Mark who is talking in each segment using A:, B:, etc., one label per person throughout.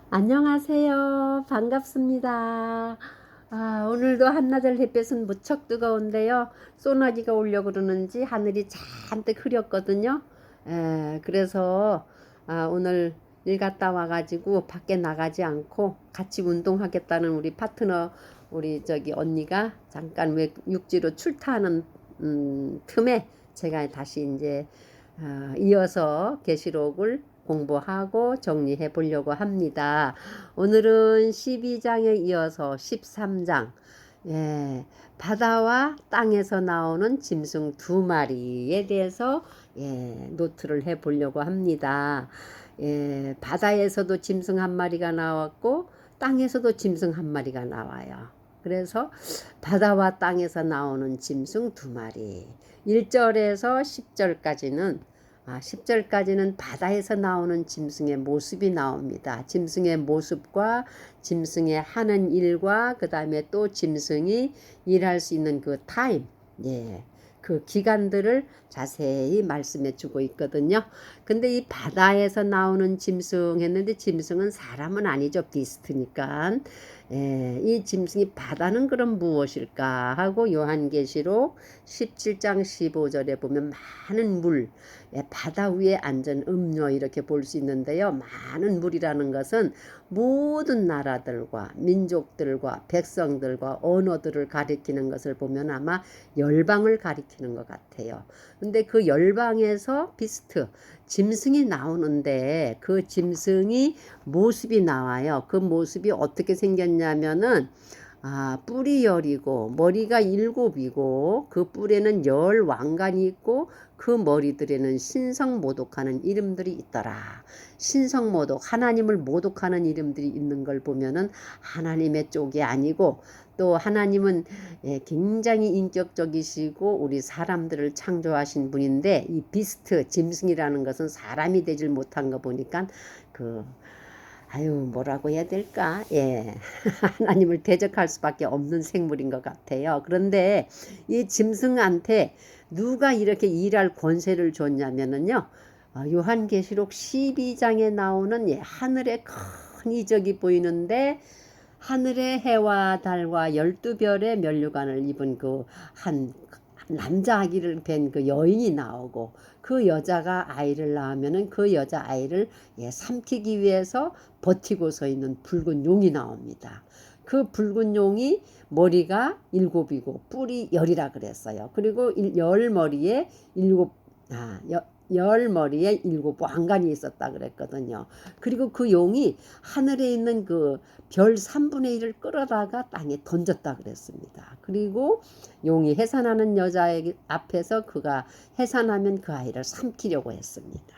A: 안녕하세요. 반갑습니다. 오늘도 한낮의 햇볕은 무척 뜨거운데요. 소나기가 오려고 그러는지 하늘이 잔뜩 흐렸거든요. 그래서 오늘 일 갔다 와가지고 밖에 나가지 않고 같이 운동하겠다는 우리 파트너, 우리 저기 언니가 잠깐 왜 육지로 출타하는 틈에 제가 다시 이제 이어서 계시록을 공부하고 정리해 보려고 합니다. 오늘은 12장에 이어서 13장, 예, 바다와 땅에서 나오는 짐승 두 마리에 대해서 노트를 해 보려고 합니다. 바다에서도 짐승 한 마리가 나왔고 땅에서도 짐승 한 마리가 나와요. 그래서 바다와 땅에서 나오는 짐승 두 마리. 1절에서 10절까지는 10절까지는 바다에서 나오는 짐승의 모습이 나옵니다. 짐승의 모습과 짐승의 하는 일과 그 다음에 또 짐승이 일할 수 있는 그 타임, 그 기간들을 자세히 말씀해 주고 있거든요. 근데 이 바다에서 나오는 짐승 했는데 짐승은 사람은 아니죠. 비스트니까. 이 짐승이 바다는 그럼 무엇일까 하고 요한계시록 17장 15절에 보면 많은 물, 바다 위에 앉은 음료 이렇게 볼 수 있는데요. 많은 물이라는 것은 모든 나라들과 민족들과 백성들과 언어들을 가리키는 것을 보면 아마 열방을 가리키는 것 같아요. 근데 그 열방에서 비스트 짐승이 나오는데 그 짐승이 모습이 나와요. 그 모습이 어떻게 생겼냐면은 뿔이 열이고 머리가 일곱이고 그 뿔에는 열 왕관이 있고 그 머리들에는 신성모독하는 이름들이 있더라. 신성모독, 하나님을 모독하는 이름들이 있는 걸 보면은 하나님의 쪽이 아니고 또 하나님은 굉장히 인격적이시고 우리 사람들을 창조하신 분인데 이 비스트, 짐승이라는 것은 사람이 되질 못한 거 보니까 뭐라고 해야 될까? 하나님을 대적할 수밖에 없는 생물인 것 같아요. 그런데 이 짐승한테 누가 이렇게 일할 권세를 줬냐면은요, 요한계시록 12장에 나오는 하늘의 큰 이적이 보이는데, 하늘의 해와 달과 12별의 면류관을 입은 한 남자 아기를 뵌 그 여인이 나오고 그 여자가 아이를 낳으면은 그 여자 아이를 삼키기 위해서 버티고 서 있는 붉은 용이 나옵니다. 그 붉은 용이 머리가 일곱이고 뿔이 열이라 그랬어요. 그리고 열 머리에 열 머리에 일곱 왕관이 있었다 그랬거든요. 그리고 그 용이 하늘에 있는 그 별 3분의 1을 끌어다가 땅에 던졌다 그랬습니다. 그리고 용이 해산하는 여자 앞에서 그가 해산하면 그 아이를 삼키려고 했습니다.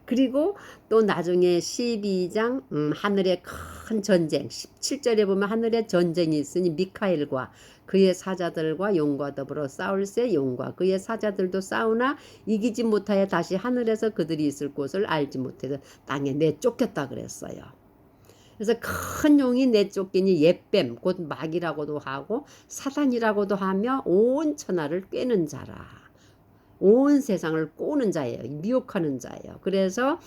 A: 그리고 또 나중에 12장 하늘의 큰 전쟁 17절에 보면 하늘의 전쟁이 있으니 미카엘과 그의 사자들과 용과 더불어 싸울새 용과 그의 사자들도 싸우나 이기지 못하여 다시 하늘에서 그들이 있을 곳을 알지 못해서 땅에 내쫓겼다 그랬어요. 그래서 큰 용이 내쫓기니 옛뱀 곧 마귀라고도 하고 사단이라고도 하며 온 천하를 꿰는 자라. 온 세상을 꼬는 자예요. 미혹하는 자예요. 그래서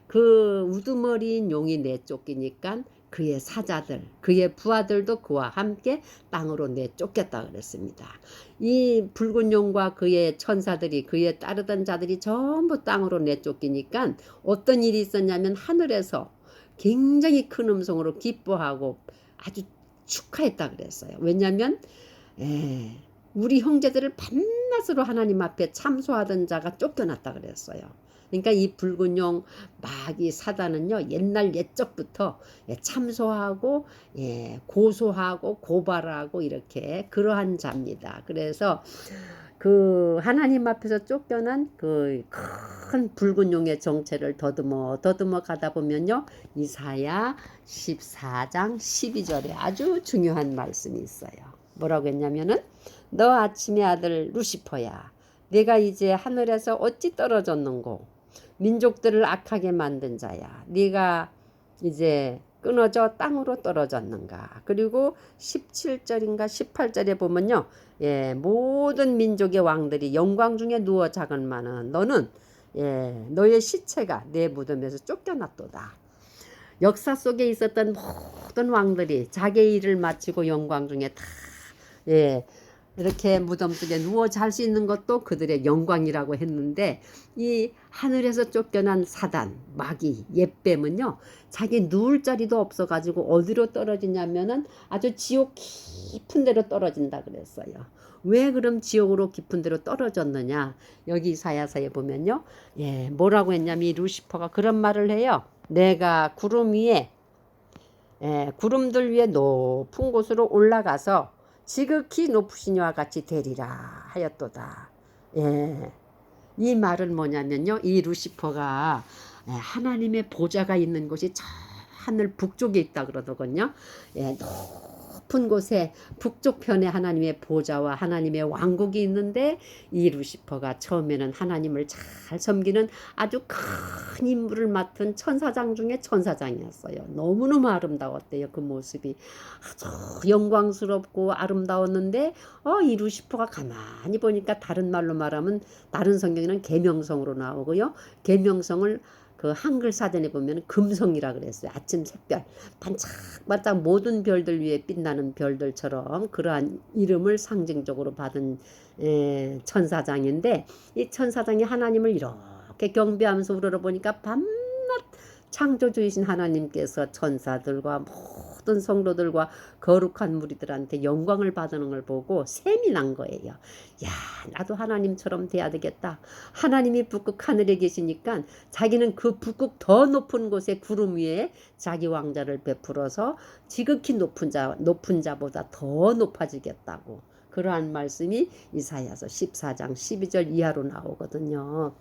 A: 그 우두머리인 용이 내쫓기니까 그의 사자들, 그의 부하들도 그와 함께 땅으로 내쫓겼다 그랬습니다. 이 붉은 용과 그의 천사들이 그의 따르던 자들이 전부 땅으로 내쫓기니까 어떤 일이 있었냐면 하늘에서 굉장히 큰 음성으로 기뻐하고 아주 축하했다 그랬어요. 왜냐하면 우리 형제들을 밤낮으로 하나님 앞에 참소하던 자가 쫓겨났다 그랬어요. 그러니까 이 붉은 용 마귀 사단은요 옛날 옛적부터 참소하고 고소하고 고발하고 이렇게 그러한 자입니다. 그래서 그 하나님 앞에서 쫓겨난 그 큰 붉은 용의 정체를 더듬어 가다 보면요 이사야 14장 12절에 아주 중요한 말씀이 있어요. 뭐라고 했냐면은 너 아침의 아들 루시퍼야 내가 이제 하늘에서 어찌 떨어졌는고 민족들을 악하게 만든 자야 네가 이제 끊어져 땅으로 떨어졌는가. 그리고 17절인가 18절에 보면요 모든 민족의 왕들이 영광 중에 누워 자건만은 너는 너의 시체가 내 무덤에서 쫓겨났도다. 역사 속에 있었던 모든 왕들이 자기의 일을 마치고 영광 중에 다 예, 이렇게 무덤 속에 누워 잘 수 있는 것도 그들의 영광이라고 했는데, 이 하늘에서 쫓겨난 사단, 마귀, 옛뱀은요, 자기 누울 자리도 없어가지고 어디로 떨어지냐면은 아주 지옥 깊은 데로 떨어진다 그랬어요. 왜 그럼 지옥으로 깊은 데로 떨어졌느냐? 여기 이사야서에 보면요, 예, 뭐라고 했냐면 이 루시퍼가 그런 말을 해요. 내가 구름 위에, 예, 구름들 위에 높은 곳으로 올라가서 지극히 높으신 이와 같이 되리라 하였도다. 예. 이 말은 뭐냐면요, 이 루시퍼가 하나님의 보좌가 있는 곳이 저 하늘 북쪽에 있다 그러더군요. 예, 높은 곳에 북쪽편에 하나님의 보좌와 하나님의 왕국이 있는데, 이 루시퍼가 처음에는 하나님을 잘 섬기는 아주 큰 임무를 맡은 천사장 중에 천사장이었어요. 너무너무 아름다웠대요. 그 모습이 아주 영광스럽고 아름다웠는데, 이 루시퍼가 가만히 보니까, 다른 말로 말하면 다른 성경에는 계명성으로 나오고요, 계명성을 그 한글 사전에 보면 금성이라 그랬어요. 아침 샛별, 반짝반짝 모든 별들 위에 빛나는 별들처럼 그러한 이름을 상징적으로 받은 천사장인데, 이 천사장이 하나님을 이렇게 경배하면서 우러러보니까 밤낮 창조주이신 하나님께서 천사들과 모든 성도들과 거룩한 무리들한테 영광을 받는 걸 보고 샘이 난 거예요. 야, 나도 하나님처럼 돼야 되겠다. 하나님이 북극 하늘에 계시니까 자기는 그 북극 더 높은 곳에 구름 위에 자기 왕자를 베풀어서 지극히 높은 자보다 더 높아지겠다고, 그러한 말씀이 이사야서 14장 12절 이하로 나오거든요.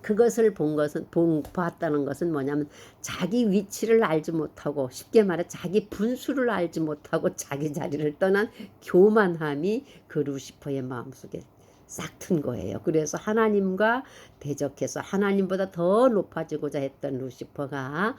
A: 그것을 봤다는 것은 뭐냐면, 자기 위치를 알지 못하고, 쉽게 말해 자기 분수를 알지 못하고 자기 자리를 떠난 교만함이 그 루시퍼의 마음속에 싹 튼 거예요. 그래서 하나님과 대적해서 하나님보다 더 높아지고자 했던 루시퍼가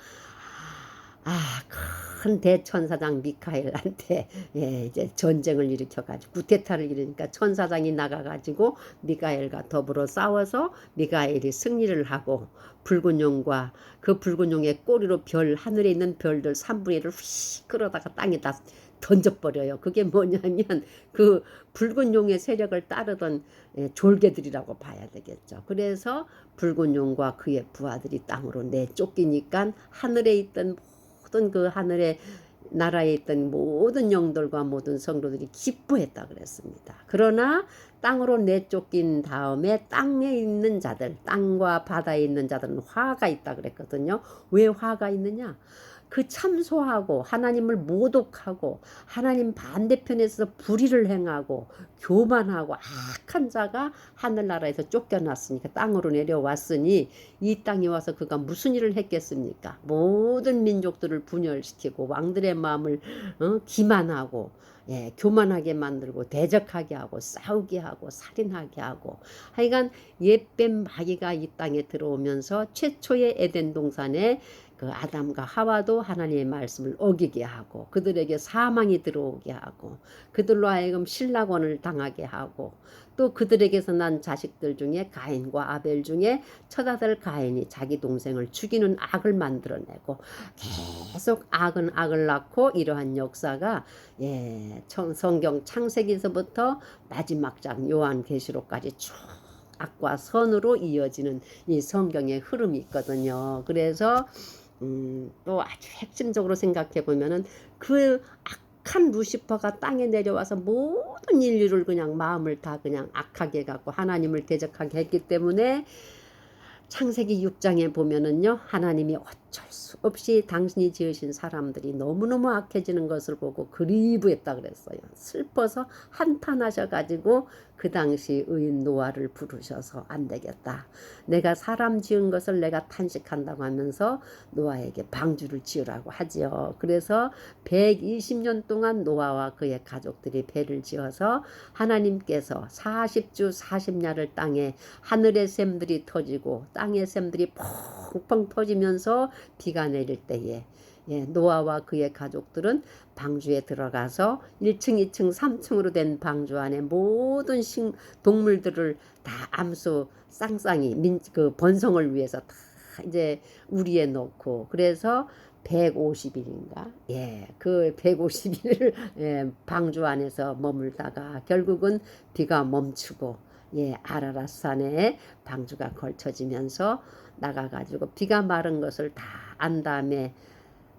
A: 큰 대천사장 미카엘한테 이제 전쟁을 일으켜가지고 구테타를 일으키니까 천사장이 나가가지고 미카엘과 더불어 싸워서 미카엘이 승리를 하고, 붉은 용과 그 붉은 용의 꼬리로 하늘에 있는 별들 3분의 1을 휙 끌어다가 땅에다 던져버려요. 그게 뭐냐면 그 붉은 용의 세력을 따르던 졸개들이라고 봐야 되겠죠. 그래서 붉은 용과 그의 부하들이 땅으로 내쫓기니까 하늘에 있던 모든 그 하늘의 나라에 있던 모든 영들과 모든 성도들이 기뻐했다 그랬습니다. 그러나 땅으로 내쫓긴 다음에 땅에 있는 자들, 땅과 바다에 있는 자들은 화가 있다 그랬거든요. 왜 화가 있느냐? 그 참소하고 하나님을 모독하고 하나님 반대편에서 불의를 행하고 교만하고 악한 자가 하늘나라에서 쫓겨났으니까, 땅으로 내려왔으니 이 땅에 와서 그가 무슨 일을 했겠습니까? 모든 민족들을 분열시키고 왕들의 마음을 기만하고 교만하게 만들고 대적하게 하고 싸우게 하고 살인하게 하고, 하여간 옛뱀 마귀가 이 땅에 들어오면서 최초의 에덴 동산에 그 아담과 하와도 하나님의 말씀을 어기게 하고, 그들에게 사망이 들어오게 하고, 그들로 하여금 신락원을 당하게 하고, 또 그들에게서 난 자식들 중에 가인과 아벨 중에 첫아들 가인이 자기 동생을 죽이는 악을 만들어내고, 계속 악은 악을 낳고, 이러한 역사가 성경 창세기에서부터 마지막 장 요한계시록까지 쭉 악과 선으로 이어지는 이 성경의 흐름이 있거든요. 그래서 또 아주 핵심적으로 생각해 보면은, 그 악한 루시퍼가 땅에 내려와서 모든 인류를 그냥 마음을 다 그냥 악하게 갖고 하나님을 대적하게 했기 때문에, 창세기 6장에 보면은요, 하나님이 어쩔 수 없이 당신이 지으신 사람들이 너무너무 악해지는 것을 보고 그리부했다 그랬어요. 슬퍼서 한탄하셔가지고 그 당시 의인 노아를 부르셔서 안 되겠다, 내가 사람 지은 것을 내가 탄식한다고 하면서 노아에게 방주를 지으라고 하지요. 그래서 120년 동안 노아와 그의 가족들이 배를 지어서 하나님께서 40주 40야를 땅에 하늘의 샘들이 터지고 땅의 샘들이 펑펑 터지면서 비가 내릴 때에 노아와 그의 가족들은 방주에 들어가서 1층, 2층, 3층으로 된 방주 안에 모든 동물들을 다 암수 쌍쌍이 그 번성을 위해서 다 이제 우리에 놓고 그래서 150일인가? 예, 그 150일을 예, 방주 안에서 머물다가 결국은 비가 멈추고 예, 아라랏산에 방주가 걸쳐지면서 나가가지고 비가 마른 것을 다 안 다음에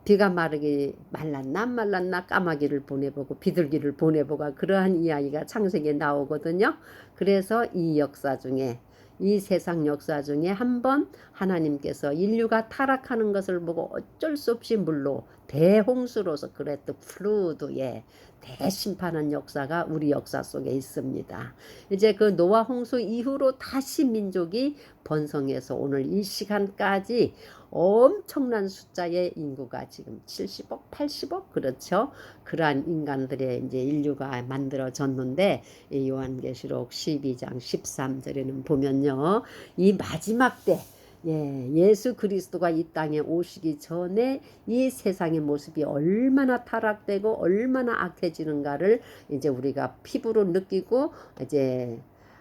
A: 비가 마르기 말랐나 안 말랐나 까마귀를 보내보고 비둘기를 보내보고 그러한 이야기가 창세기에 나오거든요. 그래서 이 역사 중에 이 세상 역사 중에 한번 하나님께서 인류가 타락하는 것을 보고 어쩔 수 없이 물로 대홍수로서 그랬던 플루드의 대심판한 역사가 우리 역사 속에 있습니다. 이제 그 노아 홍수 이후로 다시 민족이 번성해서 오늘 이 시간까지 엄청난 숫자의 인구가 지금 70억, 80억 그렇죠. 그러한 인간들의 이제 인류가 만들어졌는데 이 요한계시록 12장 13절에는 보면요. 이 마지막 때 예, 예수 그리스도가 이 땅에 오시기 전에 이 세상의 모습이 얼마나 타락되고 얼마나 악해지는가를 이제 우리가 피부로 느끼고 이제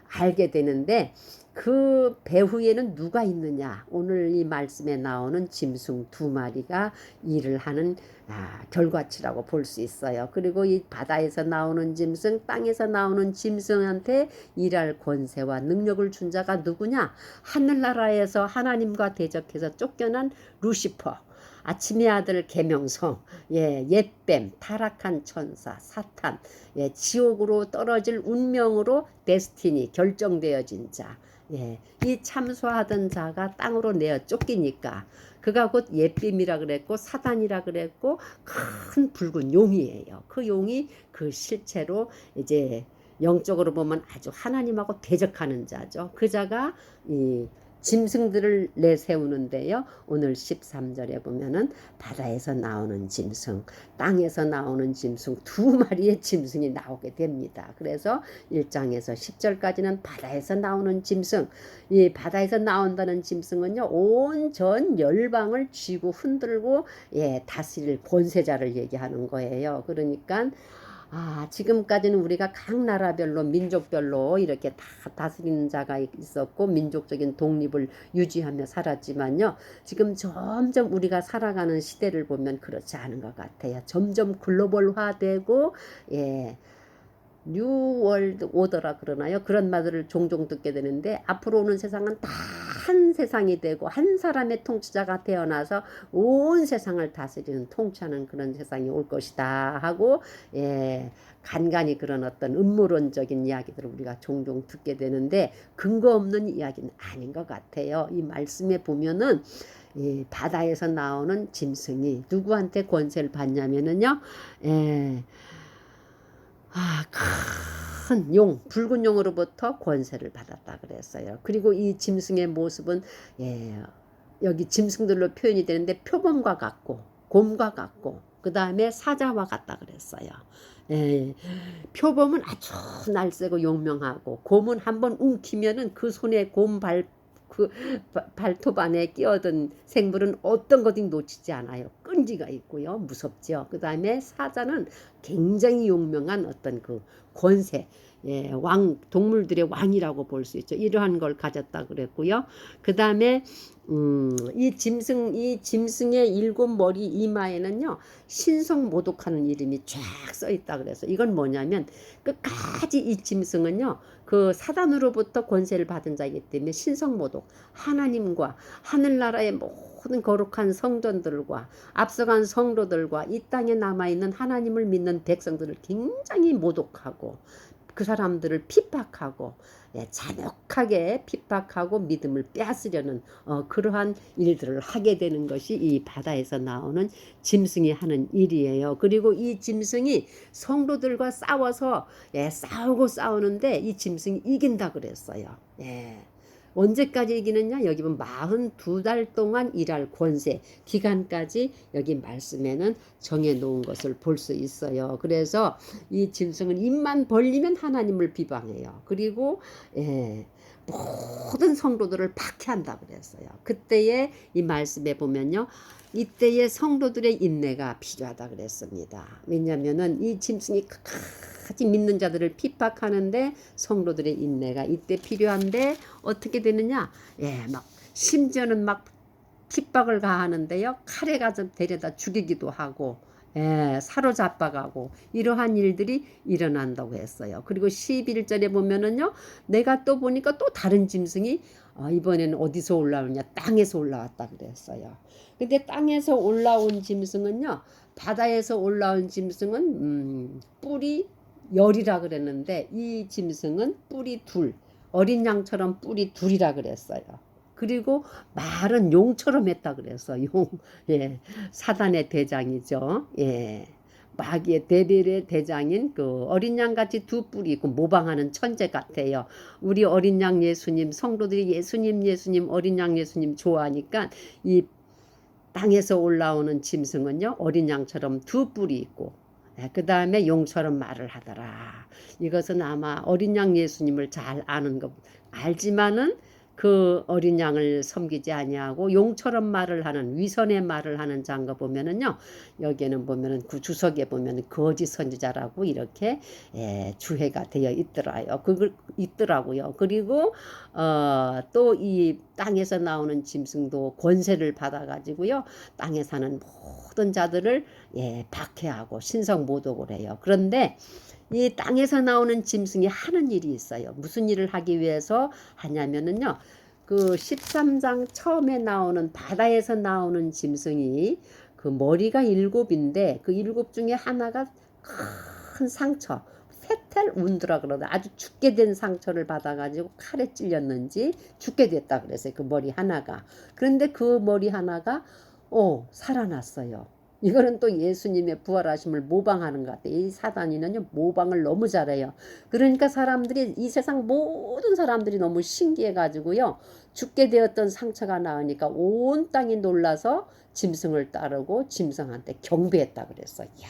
A: 알게 되는데 그 배후에는 누가 있느냐? 오늘 이 말씀에 나오는 짐승 2마리가 일을 하는 결과치라고 볼 수 있어요. 그리고 이 바다에서 나오는 짐승, 땅에서 나오는 짐승한테 일할 권세와 능력을 준 자가 누구냐? 하늘나라에서 하나님과 대적해서 쫓겨난 루시퍼. 아침의 아들 계명성, 예, 옛뱀, 타락한 천사, 사탄, 예, 지옥으로 떨어질 운명으로 데스티니, 결정되어진 자. 예, 이 참소하던 자가 땅으로 내어 쫓기니까 그가 곧 옛뱀이라 그랬고 사단이라 그랬고 큰 붉은 용이에요. 그 용이 그 실체로 이제 영적으로 보면 아주 하나님하고 대적하는 자죠. 그 자가 이 짐승들을 내세우는데요. 오늘 13절에 보면은 바다에서 나오는 짐승, 땅에서 나오는 짐승 2마리의 짐승이 나오게 됩니다. 그래서 1장에서 10절까지는 바다에서 나오는 짐승, 이 바다에서 나온다는 짐승은요. 온 전 열방을 쥐고 흔들고 예, 다스릴 권세자를 얘기하는 거예요. 그러니까 지금까지는 우리가 각 나라별로 민족별로 이렇게 다 다스리는 자가 있었고 민족적인 독립을 유지하며 살았지만요. 지금 점점 우리가 살아가는 시대를 보면 그렇지 않은 것 같아요. 점점 글로벌화되고 예. 뉴월드 오더라 그러나요? 그런 말들을 종종 듣게 되는데 앞으로 오는 세상은 다 한 세상이 되고 한 사람의 통치자가 태어나서 온 세상을 다스리는 통치하는 그런 세상이 올 것이다 하고 예, 간간히 그런 어떤 음모론적인 이야기들을 우리가 종종 듣게 되는데 근거 없는 이야기는 아닌 것 같아요. 이 말씀에 보면은 이 바다에서 나오는 짐승이 누구한테 권세를 받냐면은요. 예. 큰 용, 붉은 용으로부터 권세를 받았다 그랬어요. 그리고 이 짐승의 모습은 예, 여기 짐승들로 표현이 되는데 표범과 같고 곰과 같고 그 다음에 사자와 같다 그랬어요. 예, 표범은 아주 날쌔고 용명하고 곰은 한번 움키면은 그 손에 그 발톱 안에 끼어든 생물은 어떤 것이 놓치지 않아요. 끈기가 있고요. 무섭죠. 그 다음에 사자는 굉장히 용명한 어떤 그 권세, 예, 동물들의 왕이라고 볼 수 있죠. 이러한 걸 가졌다 그랬고요. 그 다음에 이 짐승의 7머리 이마에는요, 신성모독하는 이름이 쫙 써 있다 그래서 이건 뭐냐면 끝까지 이 짐승은요, 그 사단으로부터 권세를 받은 자이기 때문에 신성모독, 하나님과 하늘나라의 모든 거룩한 성전들과 앞서간 성도들과 이 땅에 남아있는 하나님을 믿는 백성들을 굉장히 모독하고 그 사람들을 핍박하고 예, 잔혹하게 핍박하고 믿음을 빼앗으려는 그러한 일들을 하게 되는 것이 이 바다에서 나오는 짐승이 하는 일이에요. 그리고 이 짐승이 성도들과 싸워서 예, 싸우는데 이 짐승이 이긴다 그랬어요. 예. 언제까지 이기느냐? 여기 보면 42달 동안 일할 권세 기간까지 여기 말씀에는 정해 놓은 것을 볼 수 있어요. 그래서 이 짐승은 입만 벌리면 하나님을 비방해요. 그리고 예, 모든 성도들을 박해한다 그랬어요. 그때에 이 말씀에 보면요. 이때의 성도들의 인내가 필요하다 그랬습니다. 왜냐하면은 이 짐승이 끝까지 믿는 자들을 핍박하는데 성도들의 인내가 이때 필요한데 어떻게 되느냐? 예, 막 심지어는 막 핍박을 가하는데요. 칼에 가서 데려다 죽이기도 하고 사로잡아 가고 이러한 일들이 일어난다고 했어요. 그리고 11절에 보면은요. 내가 또 보니까 또 다른 짐승이 이번에는 어디서 올라오냐? 땅에서 올라왔다 그랬어요. 근데 땅에서 올라온 짐승은요. 바다에서 올라온 짐승은 뿔이 열이라 그랬는데 이 짐승은 뿔이 둘. 어린 양처럼 뿔이 둘이라 그랬어요. 그리고 말은 용처럼 했다 그래서 용, 예, 사단의 대장이죠. 예, 마귀의 대별의 대장인 그 어린 양 같이 두 뿔이 있고 모방하는 천재 같아요. 우리 어린 양 예수님 성도들이 예수님 어린 양 예수님 좋아하니까 이 땅에서 올라오는 짐승은요 어린 양처럼 두 뿔이 있고 그 다음에 용처럼 말을 하더라. 이것은 아마 어린 양 예수님을 잘 아는 것 알지만은 그 어린 양을 섬기지 아니하고 용처럼 말을 하는 위선의 말을 하는 자인가 보면은요 여기에는 보면은 그 주석에 보면은 거짓 선지자라고 이렇게 주해가 되어 있더라요. 그걸 있더라고요. 그리고 또 이 땅에서 나오는 짐승도 권세를 받아 가지고요 땅에 사는 모든 자들을 박해하고 신성모독을 해요. 그런데 이 땅에서 나오는 짐승이 하는 일이 있어요. 무슨 일을 하기 위해서 하냐면은요. 그 13장 처음에 나오는 바다에서 나오는 짐승이 그 머리가 7인데 그 7 중에 하나가 큰 상처 페텔 운드라 그러다 아주 죽게 된 상처를 받아가지고 칼에 찔렸는지 죽게 됐다 그랬어요. 그 머리 하나가. 그런데 그 머리 하나가 살아났어요. 이거는 또 예수님의 부활하심을 모방하는 것 같아요. 이 사단이는요 모방을 너무 잘해요. 그러니까 사람들이 이 세상 모든 사람들이 너무 신기해 가지고요 죽게 되었던 상처가 나으니까 온 땅이 놀라서 짐승을 따르고 짐승한테 경배했다 그랬어요. 이야,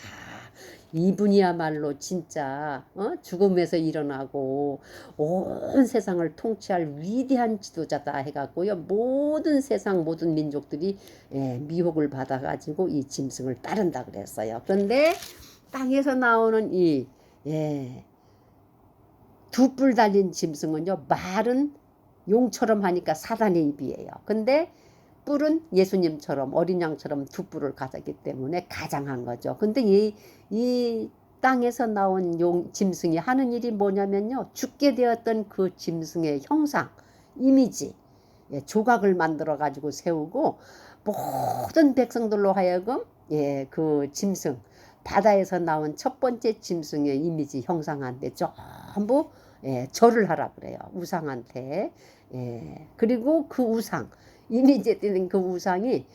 A: 이분이야말로 진짜 죽음에서 일어나고 온 세상을 통치할 위대한 지도자다 해갖고요 모든 세상 모든 민족들이 미혹을 받아가지고 이 짐승을 따른다 그랬어요. 그런데 땅에서 나오는 이 두 뿔 달린 짐승은요 말은 용처럼 하니까 사단의 입이에요. 근데 뿔은 예수님처럼 어린 양처럼 두 뿔을 가졌기 때문에 가장한 거죠. 근데 이 땅에서 나온 짐승이 하는 일이 뭐냐면요. 죽게 되었던 그 짐승의 형상, 이미지, 조각을 만들어 가지고 세우고 모든 백성들로 하여금 그 짐승, 바다에서 나온 첫 번째 짐승의 이미지 형상한테 전부 절을 하라 그래요. 우상한테. 그리고 그 우상, 이미지에 뜨는 그 우상이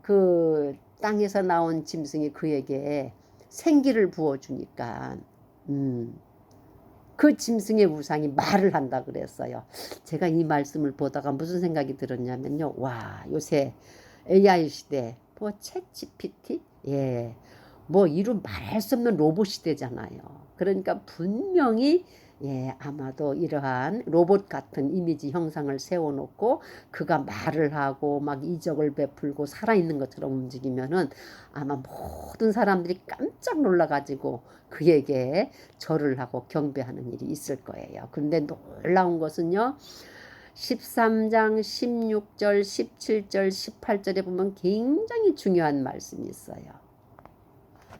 A: 그 땅에서 나온 짐승이 그에게 생기를 부어주니까 그 짐승의 우상이 말을 한다 그랬어요. 제가 이 말씀을 보다가 무슨 생각이 들었냐면요. 와, 요새 AI 시대, 뭐 챗GPT, 뭐 이루 말할 수 없는 로봇 시대잖아요. 그러니까 분명히 아마도 이러한 로봇 같은 이미지 형상을 세워놓고 그가 말을 하고 막 이적을 베풀고 살아있는 것처럼 움직이면은 아마 모든 사람들이 깜짝 놀라가지고 그에게 절을 하고 경배하는 일이 있을 거예요. 그런데 놀라운 것은요. 13장 16절 17절 18절에 보면 굉장히 중요한 말씀이 있어요.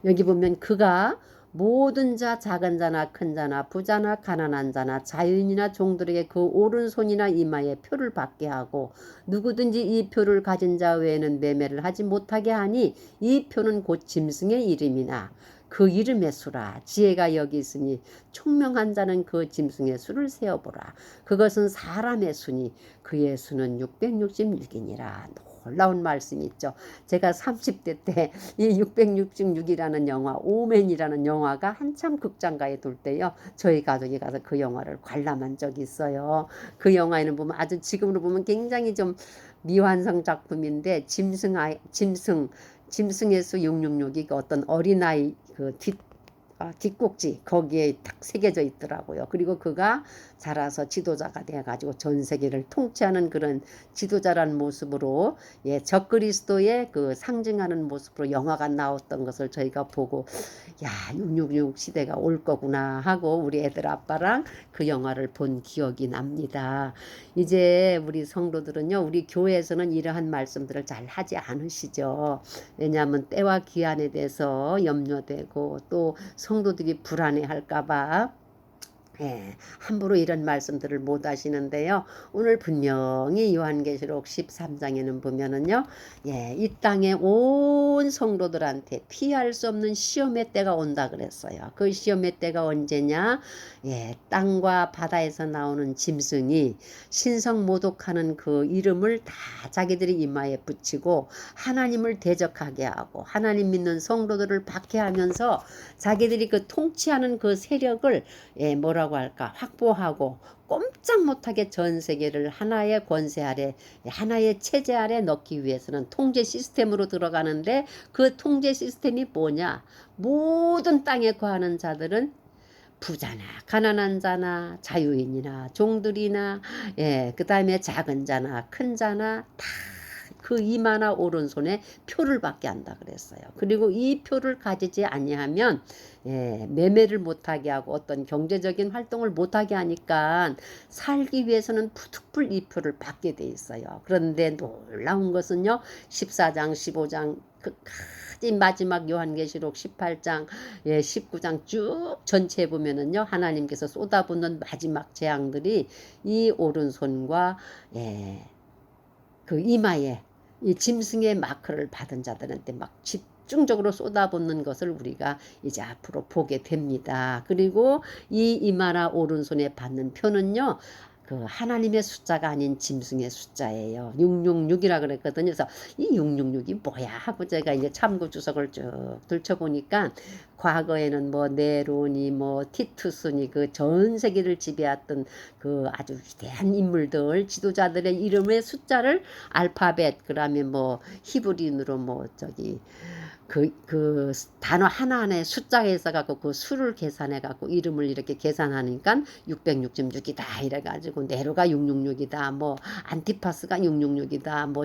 A: 여기 보면 그가 모든 자 작은 자나 큰 자나 부자나 가난한 자나 자유인이나 종들에게 그 오른손이나 이마에 표를 받게 하고 누구든지 이 표를 가진 자 외에는 매매를 하지 못하게 하니 이 표는 곧 짐승의 이름이나 그 이름의 수라. 지혜가 여기 있으니 총명한 자는 그 짐승의 수를 세어보라. 그것은 사람의 수니 그의 수는 666이니라. 놀라운 말씀이 있죠. 제가 30대 때 이 666이라는 영화, 오맨이라는 영화가 한참 극장가에 돌 때요. 저희 가족이 가서 그 영화를 관람한 적이 있어요. 그 영화에는 보면 아주 지금으로 보면 굉장히 좀 미완성 작품인데 짐승의 수 666이 어떤 어린아이 그 뒷꼭지 거기에 딱 새겨져 있더라고요. 그리고 그가 자라서 지도자가 돼가지고 전 세계를 통치하는 그런 지도자라는 모습으로 적그리스도의 그 상징하는 모습으로 영화가 나왔던 것을 저희가 보고 666 시대가 올 거구나 하고 우리 애들 아빠랑 그 영화를 본 기억이 납니다. 이제 우리 성도들은요, 우리 교회에서는 이러한 말씀들을 잘 하지 않으시죠. 왜냐하면 때와 기한에 대해서 염려되고 또 성도들이 불안해할까봐 함부로 이런 말씀들을 못 하시는데요. 오늘 분명히 요한계시록 13장에는 보면은요, 이 땅에 온 성도들한테 피할 수 없는 시험의 때가 온다 그랬어요. 그 시험의 때가 언제냐? 땅과 바다에서 나오는 짐승이 신성 모독하는 그 이름을 다 자기들이 이마에 붙이고 하나님을 대적하게 하고 하나님 믿는 성도들을 박해하면서 자기들이 그 통치하는 그 세력을 뭐라고 할까 확보하고 꼼짝 못하게 전 세계를 하나의 권세 아래 하나의 체제 아래 넣기 위해서는 통제 시스템으로 들어가는데 그 통제 시스템이 뭐냐? 모든 땅에 거하는 자들은 부자나 가난한 자나 자유인이나 종들이나 그 다음에 작은 자나 큰 자나 다 그 이마나 오른손에 표를 받게 한다 그랬어요. 그리고 이 표를 가지지 아니하면 매매를 못하게 하고 어떤 경제적인 활동을 못하게 하니까 살기 위해서는 푸득불 이 표를 받게 돼 있어요. 그런데 놀라운 것은요, 14장 15장 끝까지 마지막 요한계시록 18장 19장 쭉 전체에 보면은요, 하나님께서 쏟아붓는 마지막 재앙들이 이 오른손과 그 이마에 이 짐승의 마크를 받은 자들한테 막 집중적으로 쏟아붓는 것을 우리가 이제 앞으로 보게 됩니다. 그리고 이 이마나 오른손에 받는 표는요, 그 하나님의 숫자가 아닌 짐승의 숫자예요. 666이라 그랬거든요. 그래서 이 666이 뭐야 하고 제가 이제 참고 주석을 쭉 들춰보니까 과거에는 뭐 네론이 뭐 티투스니 그 전 세계를 지배했던 그 아주 위대한 인물들 지도자들의 이름의 숫자를 알파벳 그다음에 뭐 히브리인으로 뭐 저기 그 단어 하나하나에 숫자에 써갖고 그 수를 계산해갖고 이름을 이렇게 계산하니까 666이다 이래가지고 네로가 666이다 뭐 안티파스가 666이다 뭐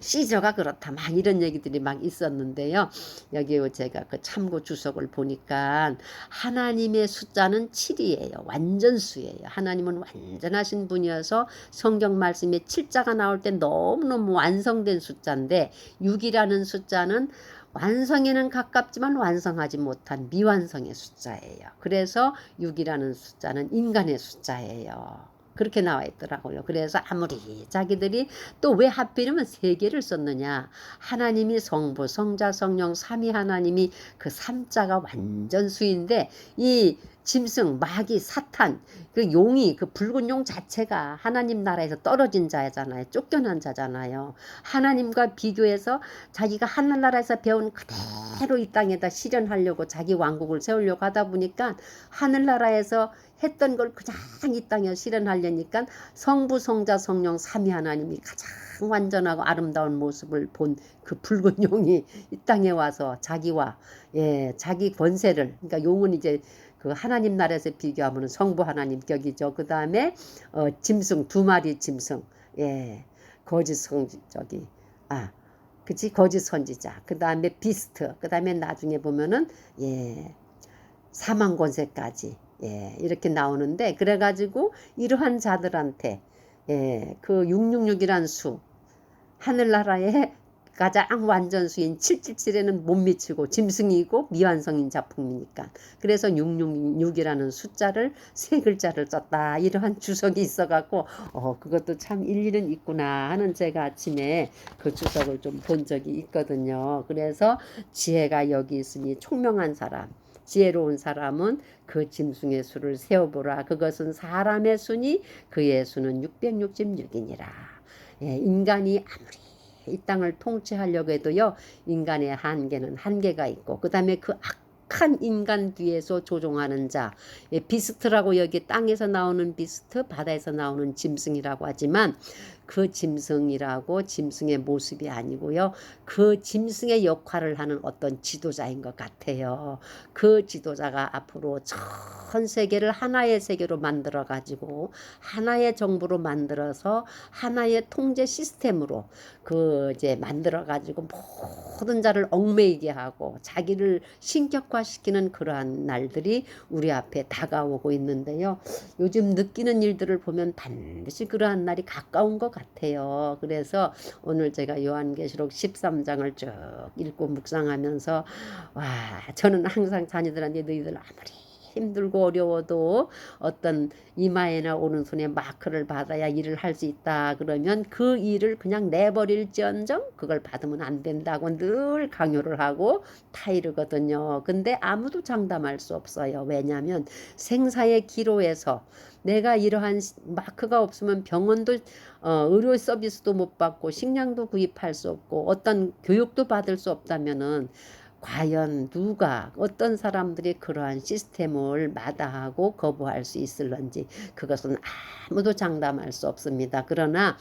A: 시저가 그렇다 막 이런 얘기들이 막 있었는데요. 여기 제가 그 참고 주석을 보니까 하나님의 숫자는 7이에요. 완전수예요. 하나님은 완전하신 분이어서 성경 말씀에 7자가 나올 때 너무너무 완성된 숫자인데 6이라는 숫자는 완성에는 가깝지만 완성하지 못한 미완성의 숫자예요. 그래서 6이라는 숫자는 인간의 숫자예요. 그렇게 나와 있더라고요. 그래서 아무리 자기들이 또 왜 하필이면 3개를 썼느냐. 하나님이 성부, 성자, 성령, 삼위 하나님이 그 3자가 완전 수인데 이 짐승, 마귀, 사탄, 그 용이 그 붉은 용 자체가 하나님 나라에서 떨어진 자잖아요. 쫓겨난 자잖아요. 하나님과 비교해서 자기가 하늘나라에서 배운 그대로 이 땅에다 실현하려고 자기 왕국을 세우려고 하다 보니까 하늘나라에서 했던 걸 그냥 이 땅에 실현하려니까 성부, 성자, 성령, 삼위 하나님이 가장 완전하고 아름다운 모습을 본 그 붉은 용이 이 땅에 와서 자기와 자기 권세를 그러니까 용은 이제 그 하나님 나라에서 비교하면 성부 하나님 격이죠. 그 다음에 짐승 2마리 짐승 거짓 저기 그치 거짓 선지자 그 다음에 비스트 그 다음에 나중에 보면은 사망 권세까지 이렇게 나오는데 그래가지고 이러한 자들한테 그 666이란 수 하늘나라에 가장 완전수인 777에는 못 미치고 짐승이고 미완성인 작품이니까 그래서 666이라는 숫자를 3글자를 썼다 이러한 주석이 있어갖고 그것도 참 일리는 있구나 하는 제가 아침에 그 주석을 좀 본 적이 있거든요. 그래서 지혜가 여기 있으니 총명한 사람 지혜로운 사람은 그 짐승의 수를 세어보라. 그것은 사람의 수니 그의 수는 666이니라. 인간이 아무리 이 땅을 통치하려고 해도요 인간의 한계는 한계가 있고 그 다음에 그 악한 인간 뒤에서 조종하는 자. 예, 비스트라고 여기 땅에서 나오는 비스트, 바다에서 나오는 짐승이라고 하지만 그 짐승이라고 짐승의 모습이 아니고요. 그 짐승의 역할을 하는 어떤 지도자인 것 같아요. 그 지도자가 앞으로 전 세계를 하나의 세계로 만들어 가지고 하나의 정부로 만들어서 하나의 통제 시스템으로 그 이제 만들어 가지고 모든 자를 얽매이게 하고 자기를 신격화시키는 그러한 날들이 우리 앞에 다가오고 있는데요. 요즘 느끼는 일들을 보면 반드시 그러한 날이 가까운 것 같아요. 그래서 오늘 제가 요한계시록 13장을 쭉 읽고 묵상하면서 와, 저는 항상 자녀들한테 너희들 아무리 힘들고 어려워도 어떤 이마에나 오른손에 마크를 받아야 일을 할 수 있다 그러면 그 일을 그냥 내버릴지언정 그걸 받으면 안 된다고 늘 강요를 하고 타이르거든요. 근데 아무도 장담할 수 없어요. 왜냐하면 생사의 기로에서 내가 이러한 마크가 없으면 병원도 의료 서비스도 못 받고 식량도 구입할 수 없고 어떤 교육도 받을 수 없다면은 과연 누가 어떤 사람들이 그러한 시스템을 마다하고 거부할 수 있을런지 그것은 아무도 장담할 수 없습니다. 그러나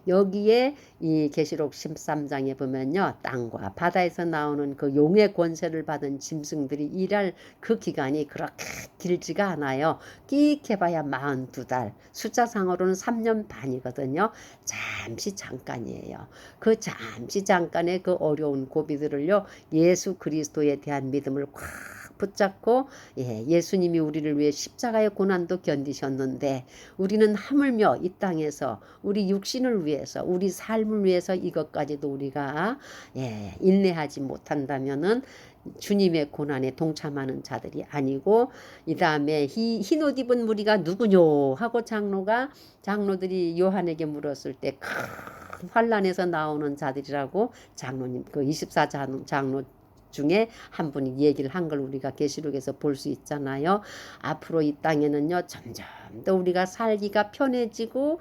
A: 여기에 이 계시록 13장에 보면요. 땅과 바다에서 나오는 그 용의 권세를 받은 짐승들이 일할 그 기간이 그렇게 길지가 않아요. 끼익 해봐야 42달. 숫자상으로는 3년 반이거든요. 잠시 잠깐이에요. 그 잠시 잠깐의 그 어려운 고비들을요. 예수 그리스도에 대한 믿음을 꽉 붙잡고 예수님이 우리를 위해 십자가의 고난도 견디셨는데 우리는 하물며 이 땅에서 우리 육신을 위해서 우리 삶을 위해서 이것까지도 우리가 인내하지 못한다면은 주님의 고난에 동참하는 자들이 아니고 이 다음에 흰 옷 입은 무리가 누구뇨 하고 장로들이 요한에게 물었을 때 큰 환란에서 나오는 자들이라고 장로님 그 24장로 중에 한 분이 얘기를 한 걸 우리가 계시록에서 볼 수 있잖아요. 앞으로 이 땅에는요 점점 더 우리가 살기가 편해지고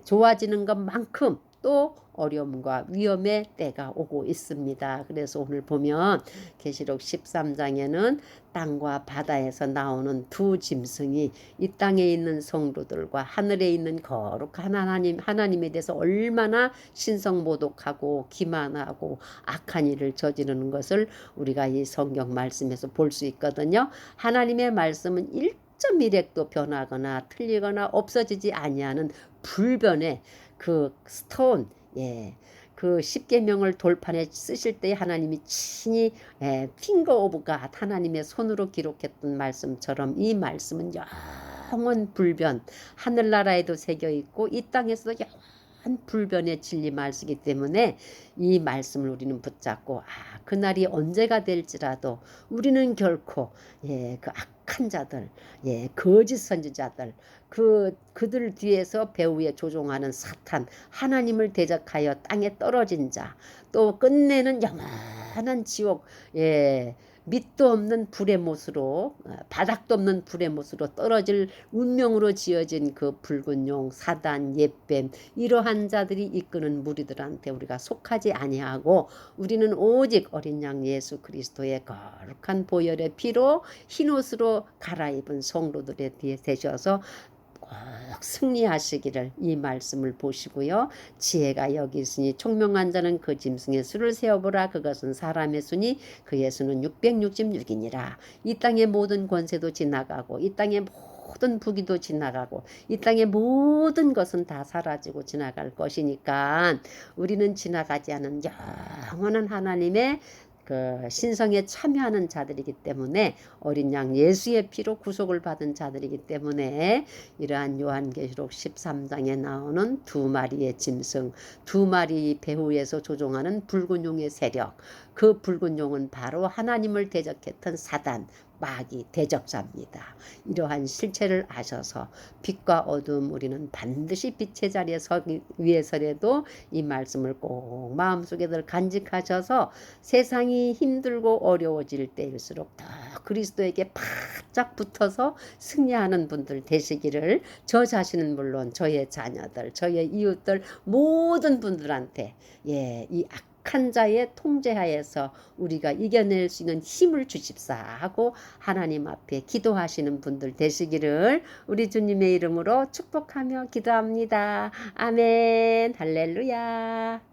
A: 좋아지는 것만큼 또 어려움과 위험의 때가 오고 있습니다. 그래서 오늘 보면 계시록 13장에는 땅과 바다에서 나오는 두 짐승이 이 땅에 있는 성도들과 하늘에 있는 거룩한 하나님에 대해서 얼마나 신성모독하고 기만하고 악한 일을 저지르는 것을 우리가 이 성경 말씀에서 볼 수 있거든요. 하나님의 말씀은 1.1핵도 변하거나 틀리거나 없어지지 아니하는 불변의 그 스톤 그 십계명을 돌판에 쓰실 때 하나님이 친히 핑거 오브 갓 하나님의 손으로 기록했던 말씀처럼 이 말씀은 영원 불변 하늘나라에도 새겨 있고 이 땅에서도 영원 불변의 진리 말씀이기 때문에 이 말씀을 우리는 붙잡고 그날이 언제가 될지라도 우리는 결코 그 악한 자들 거짓 선지자들 그들 뒤에서 배후에 조종하는 사탄 하나님을 대적하여 땅에 떨어진 자 또 끝내는 영원한 지옥 밑도 없는 불의 못으로 바닥도 없는 불의 못으로 떨어질 운명으로 지어진 그 붉은 용 사단 옛뱀 이러한 자들이 이끄는 무리들한테 우리가 속하지 아니하고 우리는 오직 어린 양 예수 그리스도의 거룩한 보혈의 피로 흰옷으로 갈아입은 성도들에 대해 되셔서 꼭 승리하시기를 이 말씀을 보시고요. 지혜가 여기 있으니 총명한 자는 그 짐승의 수를 세어보라. 그것은 사람의 수니 그의 수는 666이니라. 이 땅의 모든 권세도 지나가고 이 땅의 모든 부귀도 지나가고 이 땅의 모든 것은 다 사라지고 지나갈 것이니까 우리는 지나가지 않은 영원한 하나님의 그 신성에 참여하는 자들이기 때문에 어린 양 예수의 피로 구속을 받은 자들이기 때문에 이러한 요한계시록 13장에 나오는 두 마리의 짐승, 두 마리 배후에서 조종하는 붉은 용의 세력, 그 붉은 용은 바로 하나님을 대적했던 사단, 마귀 대적자입니다. 이러한 실체를 아셔서 빛과 어둠 우리는 반드시 빛의 자리에 서기 위해서라도 이 말씀을 꼭 마음속에 늘 간직하셔서 세상이 힘들고 어려워질 때일수록 더 그리스도에게 바짝 붙어서 승리하는 분들 되시기를 저 자신은 물론 저의 자녀들, 저의 이웃들 모든 분들한테 이 악한 자의 통제하에서 우리가 이겨낼 수 있는 힘을 주십사 하고 하나님 앞에 기도하시는 분들 되시기를 우리 주님의 이름으로 축복하며 기도합니다. 아멘. 할렐루야.